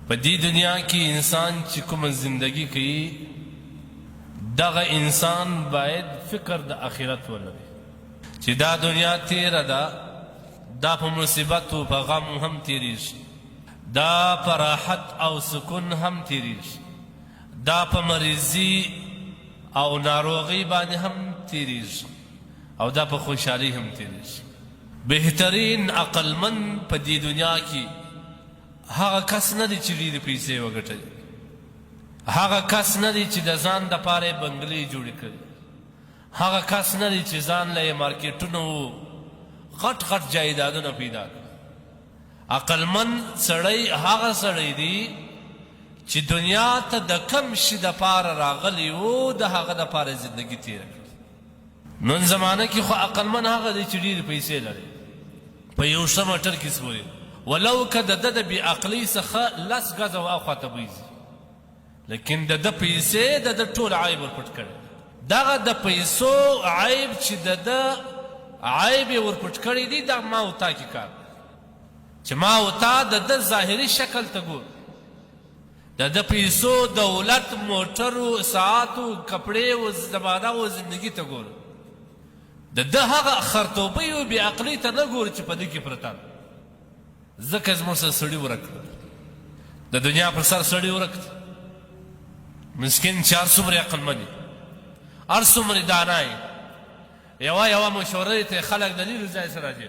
په دې دنیا کې انسان چې کومه زندگی کوي دغه انسان باید فکر د آخرت ولري چې دا دنیا تیره ده، دا په مصیبت او په غم هم تیریږي، دا په راحت او سکون هم تیریږي، دا په مریضي او ناروغي باندې هم تیریږي، او دا په خوشحالي هم تیریږي. بهترین عقلمند په دې دنیا کې هغه کس نه دی چې ډېرې پیسې وګټوي، هغه کس نه دی چې د ځان دپاره یې بنګلې جوړې کړي، هغه کس نه دی چې ځان له یې مارکیټونو غټ غټ جایدادونه پیدا کړي. عقلمند سړی هغه سړی دی چې دنیا ته د کم شي دپاره راغلی و د هغه دپاره زندګي تېره کړي. نن زمانه کې خو عقلمند هغه دی چې ډېرې پیسې لري، په یو ښه موټر کې سپوري، ولو که د ده د بې عقلۍ څخه 10 ګزه واخواته بوځي، لیکن د ده پیسې د ده ټول عیب ورپټ کړی. دغه د پیسو عیب چې د ده عیب یې ورپټ کړی دی، دا ما و تا کې کار چې ما و تا د ده ظاهري شکل ته ګورو، د ده پیسو، دولت، موټرو، ساعتو، کپړې و زمانه و زندگی ته ګورو، د ده هغه خرطوبۍ و بې عقلۍ ته نه ګورو چې په دې کې پرته ده. ځکه زموږ سره سړي ورک کړل، د دنیا پر سر سړي ورک دی. مسکین چې هر څومره عقلمند وي، هر څومره دانا وي، یوه مشوره ته خلک د لیرې ځای سره راځي،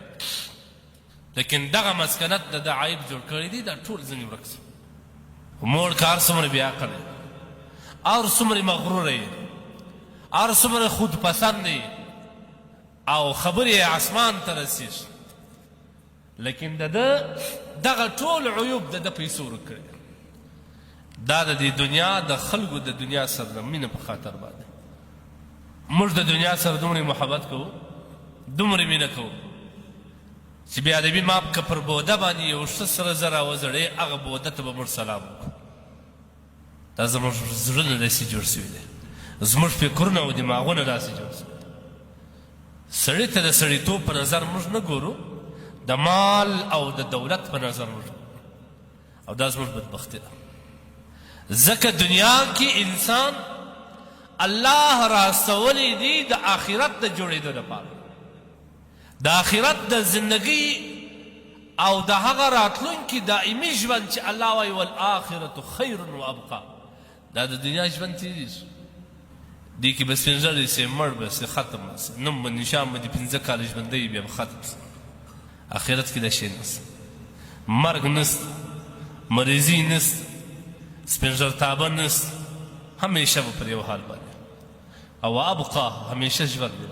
لیکن دغه مسکنت د ده عیب جوړ کړی دی، دا ټول ځینې ورک شي. موړ که هر څومره بې عقل وي، هر څومره مغروره وي، هر څومره خود پسند وي او خبرې یې اسمان ته رسېږي، لیکن د ده دغه ټول عیوب د ده پیسو ورک کړي. دا د دې دنیا د خلکو د دنیا سره د مینه په خاطر باندې موږ د دنیا سره دومره محبت کوو، دومره مینه کوو چې بې ادبي ما که پر بوده باندې یو ښه سره زر راوځړې، هغه بوده ته به موږ سلام وکړو. دا زموږ زړونه داسې جوړ شوي دی، زموږ فکرونه او دماغونه داسې جوړ شوي. سړي ته د سړیتوب په نظر موږ نه ګورو، د مال او د دولت په نظر موږ، او دا زموږ بدبختي ده. ځکه دنیا کې انسان الله راستولی دی د آخرت د جوړېدو لپاره، د آخرت د زندگی او د هغه راتلونکي دائمي ژوند چې الله وایي والآخرة خیر و ابقا. دا د دنیا ژوند تېرېږي، دې کې به سپین ږیری سي، مړ به سي، ختم به سي، نوم به نشان به دې 15 کاله ژوندی بیا به ختم سي. آخرت کې دا شی نسته، مرګ نسته، مریضي نسته، سپین ږیرتابه نسته، همیشه به پر یو حال باندې، او ابقا همیشه ژوند دی.